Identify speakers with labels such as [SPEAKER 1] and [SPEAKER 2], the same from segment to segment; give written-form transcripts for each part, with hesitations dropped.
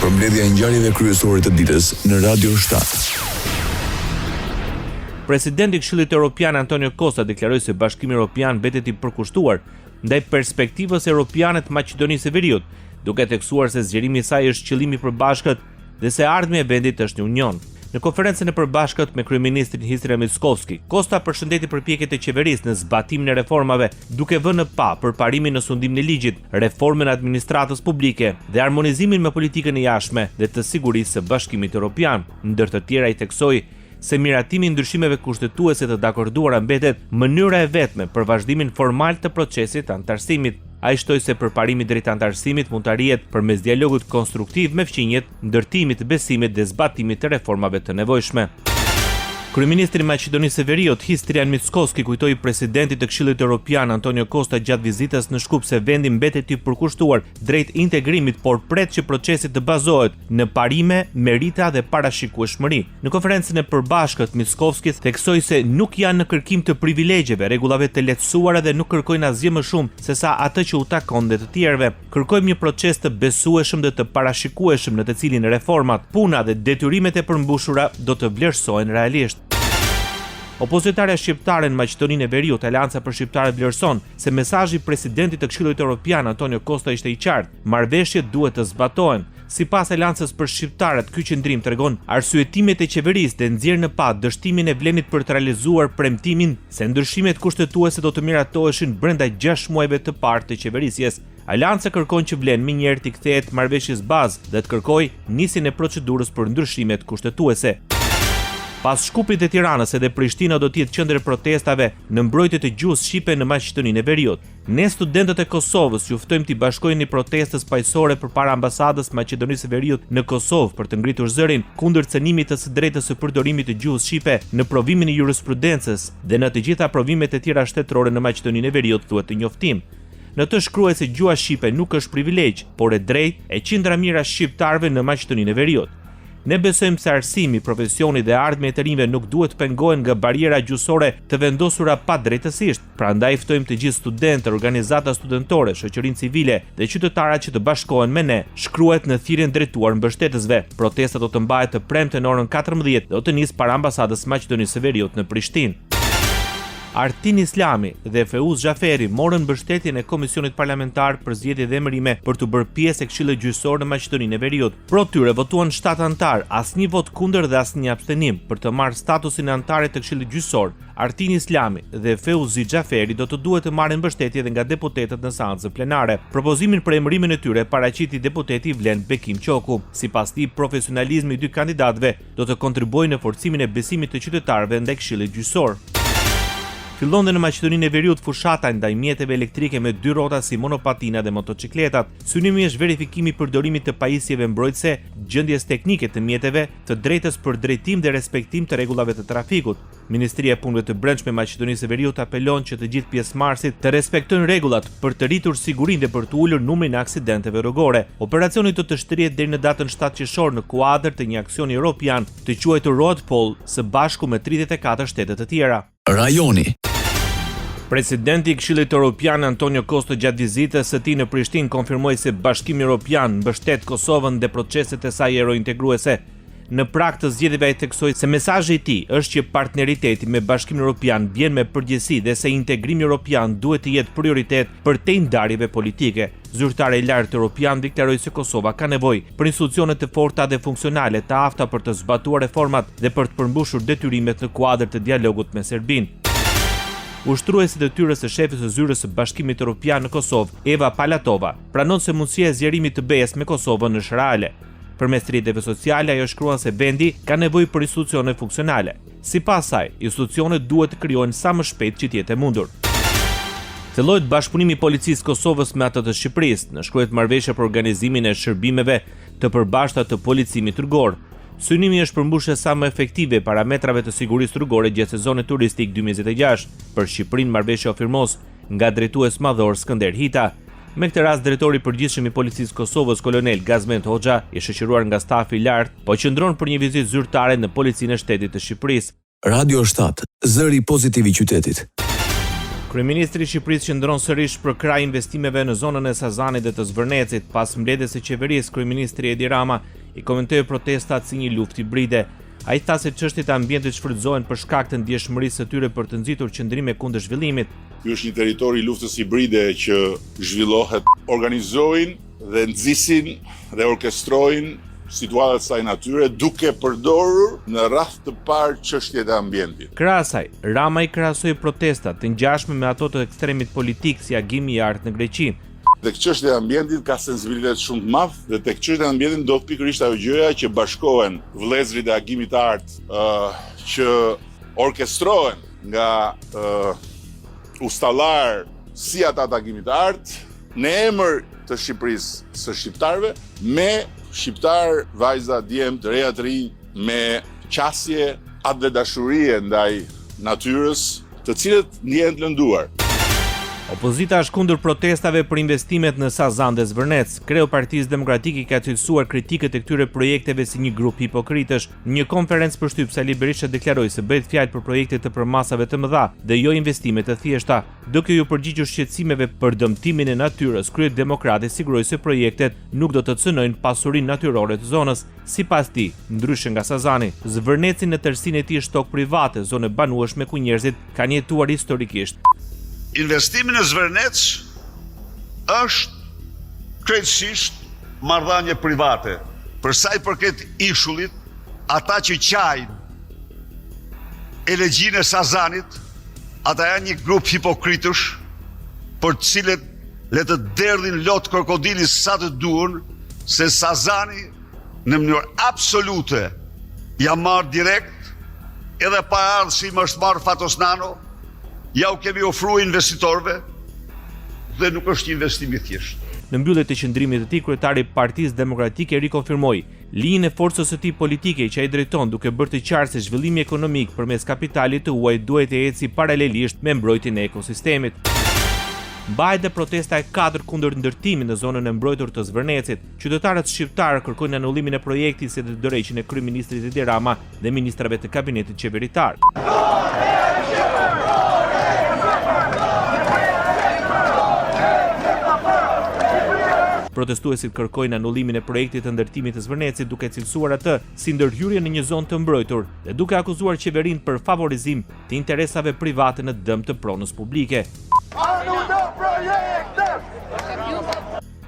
[SPEAKER 1] Përmbledhja e ngjarjeve kryesore të ditës në Radio 7.
[SPEAKER 2] Presidenti i Këshillit Evropian Antonio Costa deklaroi se Bashkimi Evropian mbetet i përkushtuar ndaj perspektivës europiane të Maqedonisë së Veriut, duke theksuar se zgjerimi i saj është qëllimi i përbashkët dhe se ardhmja e vendit është një union. Në konferencën e përbashkët me kryeministrin Hisria Mickoski, Costa përshëndeti përpjekjet e qeverisë në zbatimin e reformave, duke vënë pa përparimin në sundimin e ligjit, reformën e administratës publike dhe harmonizimin me politikën e jashtme dhe të sigurisë së Bashkimit Evropian. Ndër të tjera i theksoi se miratimi i ndryshimeve kushtetuese të dakorduara mbetet mënyra e vetme për vazhdimin formal të procesit të antarësimit. Ai shtoi se përparimi drejt antarësimit mund të arrihet përmes dialogut konstruktiv me fqinjet, ndërtimit të besimit dhe zbatimit të reformave të nevojshme. Kryeministri i Maqedonisë së Veriut, Hisria Mickoski, kujtoi presidentit të Këshillit Evropian Antonio Costa gjatë vizitës në Shkup se vendi mbetet i përkushtuar drejt integrimit, por pret që procesi të bazohet në parime, merita dhe parashikueshmëri. Në konferencën e përbashkët, Mickoski theksoi se nuk janë në kërkim të privilegjeve, rregullave të lehtësuara dhe nuk kërkojnë asgjë më shumë se sa atë që u takon dhe të tjerëve. Kërkojmë një proces të besueshëm dhe të parashikueshëm në të cilin reformat, puna dhe detyrimet e përmbushura do të vlerësohen realisht. Opozitarja shqiptare në Maqedoninë e Veriut, Aleanca për Shqiptarët vlerëson se mesazhi i presidentit të Këshillit Evropian Antonio Costa ishte i qartë. Marrëveshjet duhet të zbatohen. Sipas Aleancës për Shqiptarët, ky qendrim tregon arsyetimet e qeverisë dhe nxjerr në pa dështimin e vlenit për të realizuar premtimin se ndryshimet kushtetuese do të miratoheshin brenda 6 muajve të parë të qeverisjes. Aleanca kërkon që vlen minjëherë të kthehet marrëveshjes bazë dhe të kërkojë nisjen e procedurës për ndryshimet kushtetuese. Pas Shkupit e Tiranës, edhe Prishtina do të jetë qendër protestave në mbrojtje të gjuhës shqipe në Maqedoninë e Veriut. Ne studentët e Kosovës ju ftojmë të bashkoheni protestës paqësore përpara ambasadës Maqedonisë së Veriut në Kosovë për të ngritur zërin kundër cenimit të së drejtës së përdorimit të gjuhës shqipe në provimin e jurisprudencës dhe në të gjitha provimet e tjera shtetërore në Maqedoninë e Veriut, thuhet të njoftim. Në të shkruhet se gjuha shqipe nuk është privilegj, por e drejtë e qindra mijëra shqiptarëve në Maqedoninë e Veriut. Ne besojmë se arsimi, profesioni dhe ardhmja e të rinjve nuk duhet të pengohen nga bariera gjuhësore të vendosura padrejtësisht. Prandaj ftojmë të gjithë studentë, organizata studentore, shoqërinë civile dhe qytetarët që të bashkohen me ne, shkruhet në thirrjen drejtuar mbështetësve. Protesta do të mbahet të premte në orën 14 dhe do të nisë para ambasadës Maqedonisë së Veriut në Prishtinë. Artin Islami dhe Feuz Xhaferi morën mbështetjen e Komisionit Parlamentar për zgjedhje dhe emërime për të bërë pjesë e Këshillit Gjyqësor në Maqedoninë e Veriut. Pro tyre votuan 7 antar, asnjë vot kundër dhe asnjë abstenim për të marrë statusin e antarit të Këshillit Gjyqësor. Artin Islami dhe Feuzi Xhaferi do të duhet të marrin mbështetje edhe nga deputetët në seancën plenare. Propozimin për emërimin e tyre paraqiti deputeti Vlen Bekim Qoku. Sipas tij, profesionalizmi i dy kandidatëve do të kontribuojë në forcimin e besimit të qytetarëve ndaj Këshillit Gjyqësor. Fillon dhe në Maqedoninë e Veriut fushata ndaj mjeteve elektrike me 2 rrota si monopatina dhe motocikletat. Synimi është verifikimi i përdorimit të pajisjeve mbrojtëse, gjendjes teknike të mjeteve, të drejtës për drejtim dhe respektim të rregullave të trafikut. Ministria e Punëve të Brendshme e Maqedonisë së Veriut apelon që të gjithë pjesëmarrësit të respektojnë rregullat për të rritur sigurinë dhe për të ulur numrin e aksidenteve rrugore. Operacioni do të shtrihet deri në datën 7 qershor në kuadër të një aksioni evropian të quajtur Roadpol së bashku me 34 shtete të tjera.
[SPEAKER 1] Rajoni.
[SPEAKER 2] Presidenti i Këshillit Evropian Antonio Costa gjatë vizitës së tij në Prishtinë konfirmoi se Bashkimi Evropian mbështet Kosovën dhe proceset e saj eurointegruese. Në prag të zgjedhjeve ai theksoi se mesazhi i tij është që partneriteti me Bashkimin Evropian vjen me përgjegjësi dhe se integrimi evropian duhet të jetë prioritet përtej ndarjeve politike. Zyrtari i lartë evropian deklaroi se Kosova ka nevojë për institucione të forta dhe funksionale të afta për të zbatuar reformat dhe për të përmbushur detyrimet në kuadër të dialogut me Serbinë. Ushtruesi i detyrës së shefit të zyrës së Bashkimit Evropian në Kosovë, Eva Palatova, pranon se mundësia e zgjerimit të BE-s me Kosovën është reale. Përmes rrjeteve sociale ajo shkruan se vendi ka nevojë për institucione funksionale. Sipas saj, institucionet duhet të krijohen sa më shpejt që të jetë e mundur. Thellohet bashkëpunimi i policisë Kosovës me atë të Shqipërisë, në shkruhet marrëveshje për organizimin e shërbimeve të përbashkëta të policimit rrugor. Synimi është përmbushje sa më efektive parametrave të sigurisë rrugore gjatë sezonit turistik 2026. Për Shqipërinë marrëveshja ofirmos nga drejtues madhor Skënder Hita. Me këtë rast drejtori i përgjithshëm i policisë Kosovës, kolonel Gazment Hoxha, i shoqëruar nga stafi i lartë, po qëndron për një vizitë zyrtare në Policinë e Shtetit të Shqipërisë.
[SPEAKER 1] Radio 7, zëri pozitiv i qytetit.
[SPEAKER 2] Kryeministri i Shqipërisë qëndron sërish për kraj investimeve në zonën e Sazanit dhe të Zvërnecit. Pas mbledhjes së qeverisë, kryeministri Edi Rama i komentoi protestat si një luftë hibride. Ai tha se çështjet e ambientit shfrytëzohen për shkak të ndjeshmërisë së tyre për të nxitur qëndrime kundër zhvillimit.
[SPEAKER 3] Ky është një territor i luftës hibride që zhvillohet, organizojnë dhe nxisin dhe orkestrojnë situatat saj natyre duke përdorur në radh të parë çështjet e ambientit.
[SPEAKER 2] Krahas asaj, Rama i krahasoi protestat të ngjashme me ato të ekstremit politik si agimi i artë në Greqi.
[SPEAKER 3] Tek çështja e ambientit ka sensibilitet shumë të madh dhe tek çështja e ambientit ndodh pikërisht ajo gjëja që bashkohen vëllezërit e agimit të artë që orkestrohen nga ustallar si ata të agimit të artë në emër të Shqipërisë së shqiptarëve me shqiptar, vajza, djemë, të reja të rinj, me qasje atë dhe dashurie ndaj natyrës, të cilët ndjehen të lënduar.
[SPEAKER 2] Opozita është kundër protestave për investimet në Sazan dhe Zvërnec. Kreu Partisë Demokratike ka cilësuar kritikët e këtyre projekteve si një grup hipokritësh. Në një konferencë përshtyp, Sali Berisha deklaroi se bëhet fjalë për projekte të përmasave të mëdha dhe jo investime të thjeshta. Duke ju përgjigjur shqetësimeve për dëmtimin e natyrës, Krye Demokrati siguroi se projektet nuk do të cënojnë pasurinë natyrore të zonës. Sipas tij, ndryshe nga Sazani, Zvërneci në tërësinë e tij është tokë private, zonë banueshme ku njerëzit kanë jetuar historikisht.
[SPEAKER 4] Investimi në Zvërnec është krejtësisht marrëdhënie private. Për sa i përket ishullit, ata që qajnë elegjinë e Sazanit, ata janë një grup hipokritësh për të cilët le të derdhin lot krokodili sa të duan, se Sazani në mënyrë absolute ja marrë direkt, edhe pa ardhur si më është marrë Fatosnano. Ja u kemi ofruar investitorëve dhe nuk është investim i thjeshtë.
[SPEAKER 2] Në mbyllje të qëndrimit të tij, kryetari i Partisë Demokratike rikonfirmoi linjën e forcës së tij politike që ai drejton, duke bërë të qartë se zhvillimi ekonomik përmes kapitalit të huaj duhet të ecë paralelisht me mbrojtjen e ekosistemit. Mbahet dhe protesta e 4 kundër ndërtimit në zonën e mbrojtur të Zvërnecit. Qytetarët shqiptarë kërkojnë anullimin e projektit si dhe dorëheqjen e kryeministrit Edi Rama dhe ministrave të kabinetit qeveritar. Protestuesit kërkojnë anullimin e projektit të ndërtimit të Zvërnecit, duke cilësuar atë si ndërhyrje në një zonë të mbrojtur dhe duke akuzuar qeverinë për favorizim të interesave private në dëm të pronës publike.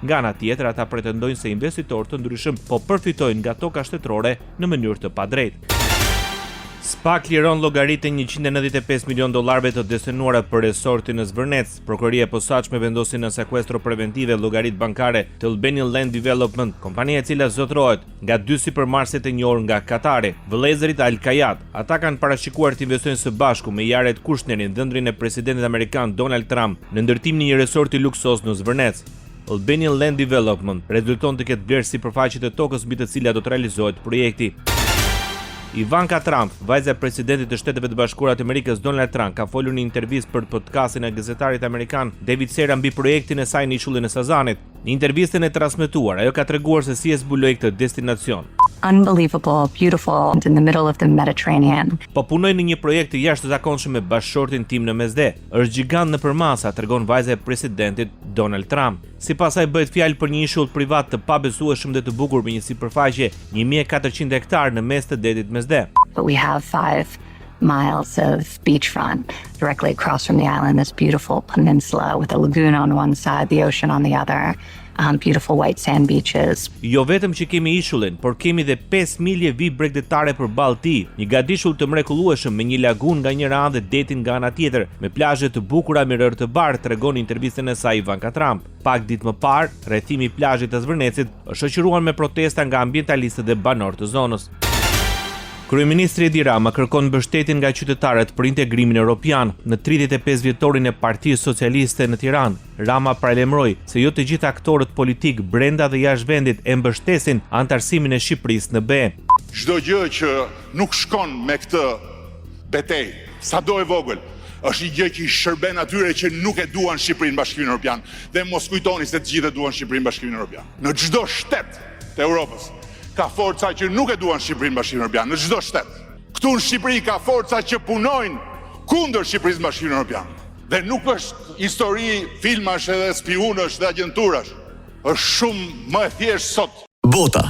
[SPEAKER 2] Nga ana tjetër, ata pretendojnë se investitorë të ndryshëm po përfitojnë nga toka shtetërore në mënyrë të padrejtë. SPAK liron llogaritë e $195 milion të destinuara për resortin në Zvërnec. Prokuroria e posaçme vendosi në sekuestro preventive llogaritë bankare të Albanian Land Development, kompania e cila zotrohet nga 2 supermarketet e njohur nga Katari. Vëllezërit Al Kayat, ata kanë parashikuar të investojnë së bashku me Jared Kushnerin, dhëndrin e presidentit amerikan Donald Trump, në ndërtimin e një resorti luksos në Zvërnec. Albanian Land Development rezulton të ketë vlerë sipërfaqe të tokës mbi të cilat do të realizohet projekti. Ivanka Trump, vajza e presidentit të Shteteve të Bashkuara të Amerikës Donald Trump, ka folur në intervistë për podcastin e gazetarit amerikan David Sera mbi projektin e saj në ishullin e Sazanit. Në intervistën e transmetuar, ajo ka treguar se si e zbuloi këtë destinacion.
[SPEAKER 5] Unbelievable, beautiful, in the middle of the Mediterranean.
[SPEAKER 2] Po punoj në një projekt të jashtëzakonshëm me bashkëshortin tim në Mesde. Është gjigant nëpër masa, tregon vajza e presidentit Donald Trump. Sipas saj bëhet fjalë për një ishull privat të pabesueshëm dhe të bukur me një sipërfaqe 1400 hektar në mes të detit Mesde.
[SPEAKER 5] But we have 5 miles of beachfront directly across from the island, this beautiful peninsula with a lagoon on one side, the ocean on the other. Beautiful white sand beaches.
[SPEAKER 2] Jo vetëm që kemi ishullin, por kemi dhe 5 milje vi bregdetare përballë tij, një gadishull të mrekullueshëm me një lagun nga njëra anë dhe detin nga ana tjetër, me plazhe të bukura me rërë të bardhë, tregon në intervistën e saj Ivanka Trump. Pak ditë më parë, rrethimi i plazhit të Zvërnecit është shoqëruar me protesta nga ambientalistët dhe banorët të zonës. Kryeministri Edi Rama kërkon mbështetjen nga qytetarët për integrimin evropian. Në 35 vjetorin e Partisë Socialiste në Tiranë, Rama paralajmëroi se jo të gjithë aktorët politik brenda dhe jashtë vendit e mbështesin anëtarësimin e Shqipërisë në BE.
[SPEAKER 3] Çdo gjë që nuk shkon me këtë betejë, sado e vogël, është një gjë që i shërben atyre që nuk e duan Shqipërinë në Bashkimin Evropian, dhe mos kujtoni se të gjithë e duan Shqipërinë në Bashkimin Evropian. Në çdo shtet të Europës ka forca që nuk e duan Shqipërinë në Bashkimin Evropian, në çdo shtet. Këtu në Shqipëri ka forca që punojnë kundër Shqipërisë në Bashkimin Evropian. Dhe nuk është histori filmash edhe spionësh dhe agenturash. Është shumë më e thjeshtë sot.
[SPEAKER 1] Bota.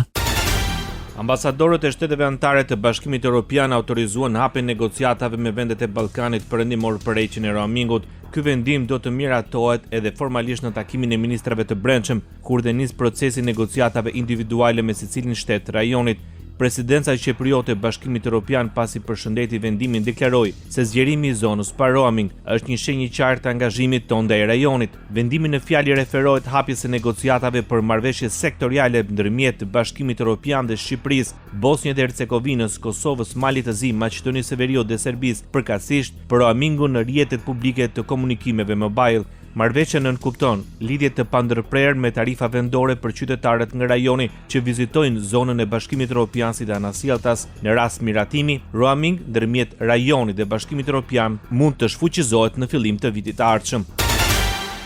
[SPEAKER 2] Ambasadorët e shteteve anëtare të Bashkimit Evropian autorizuan hapjen e negociatave me vendet e Ballkanit perëndimor për heqjen e roamingut. Ky vendim do të miratohet edhe formalisht në takimin e ministrave të brendshëm, kur dhe nis procesi negociatave individuale me secilin shtet të rajonit. Presidenca Shqipriote e Bashkimit Evropian pasi përshëndeti vendimin deklaroi se zgjerimi i zonës pa roaming është një shenjë e qartë të angazhimit tonë ndaj rajonit. Vendimi në fjalë referohet hapjes së negociatave për marrëveshje sektoriale ndërmjet Bashkimit Evropian dhe Shqipërisë, Bosnjës dhe Hercegovinës, Kosovës, Malit të Zi, Maqedonisë së Veriut dhe Serbisë, përkatësisht për roamingun në rrjetet publike të komunikimeve mobile. Marrëveshja nënkupton lidhje të pandërprerë me tarifa vendore për qytetarët nga rajoni që vizitojnë zonën e Bashkimit Evropian si dhe anasjelltas. Në rast miratimi, roaming ndërmjet rajonit dhe Bashkimit Evropian mund të shfuqizohet në fillim të vitit të ardhshëm.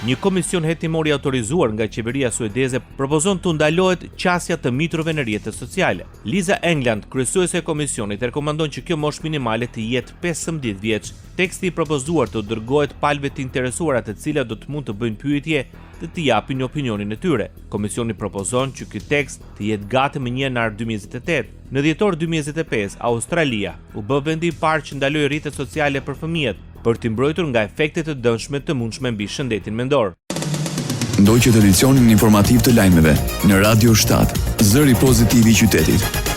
[SPEAKER 2] Një komision hetimor i autorizuar nga qeveria suedeze propozon të ndalohet qasja të mitrove në rrjetet sociale. Liza England, kryesuese e komisionit, rekomandon që kjo moshë minimale të jetë 15 vjeç. Teksti i propozuar të dërgohet palëve të interesuara të cilat do të mund të bëjnë pyetje dhe të japin opinionin e tyre. Komisioni propozon që ky tekst të jetë gati më 1 janar 2028. Në dhjetor 2025, Australia u bë vendi i parë që ndaloi rrjetet sociale për fëmijët, për t'i mbrojtur nga efektet të dëmshme të mundshme mbi shëndetin mendor.
[SPEAKER 1] Ndoqët edicionin informativ të lajmeve në Radio 7, zëri pozitiv i qytetit.